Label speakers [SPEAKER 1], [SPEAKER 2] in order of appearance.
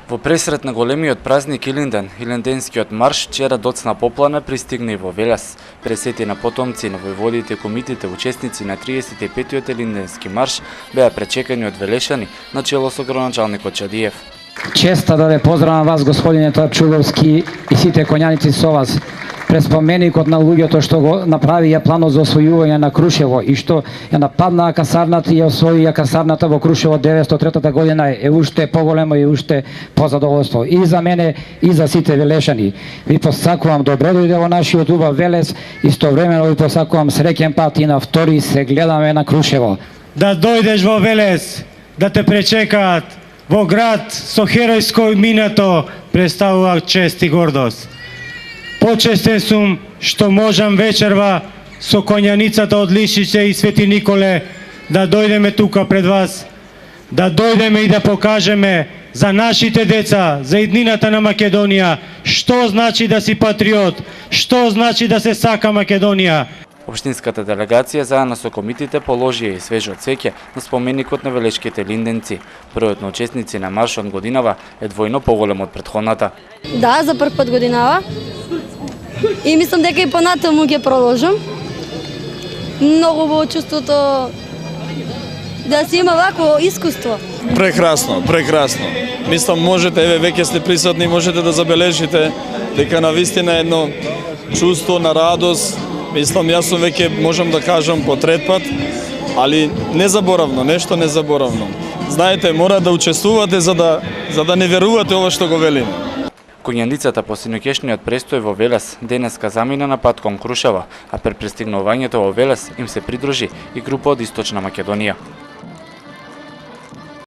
[SPEAKER 1] Во пресрет на големиот празник Илинден, Илинденскиот марш вчера доцна поплана пристигна и во Велес. Пресетина потомци на војводите, комитите, учесници на 35-тиот Илинденски марш беа пречекани од велешани на чело со градоначалникот Чадиев.
[SPEAKER 2] Честа да ве поздравам вас, господине Тарчуловски, и сите коњаници со вас. Пред споменикот на луѓето што го направија планот за освојување на Крушево и што ја нападнаа касарната и ја освоија касарната во Крушево 903 година е уште поголемо и уште позадоволство. И за мене, и за сите велешани. Ви посакувам добре дојде во нашиот убав Велес, истовремено ви посакувам среќен пат и на втори се гледаме на Крушево.
[SPEAKER 3] Да дојдеш во Велес, да те пречекаат во град со херојско минато представува чест и гордост. Почестен сум што можам вечерва со коњаницата од Лишице и Свети Николе да дојдеме тука пред вас, да дојдеме и да покажеме за нашите деца, за иднината на Македонија, што значи да си патриот, што значи да се сака Македонија.
[SPEAKER 1] Општинската делегација заедно со комитите положија и свежо цвеќе на споменикот на велешките линденци. Бројот на учесници на маршот годинава е двојно поголем од претходната.
[SPEAKER 4] Да, за прв пат годинава. И мислам дека и понатаму ќе продолжам. Многу во чувството да си има вакво искуство.
[SPEAKER 5] Прекрасно, прекрасно. Мислам можете, еве веќе сте присутни, можете да забележите дека навистина едно чувство на радост. Мислам, јас сум веќе, можам да кажам, по трет пат, али незаборавно, нешто незаборавно. Знаете, мора да учествувате за да не верувате ова што го велиме.
[SPEAKER 1] Коњаницата по синоќешниот престој во Велес денеска замина на пат кон Крушево, а пред пристигнувањето во Велес им се придружи и група од Источна Македонија.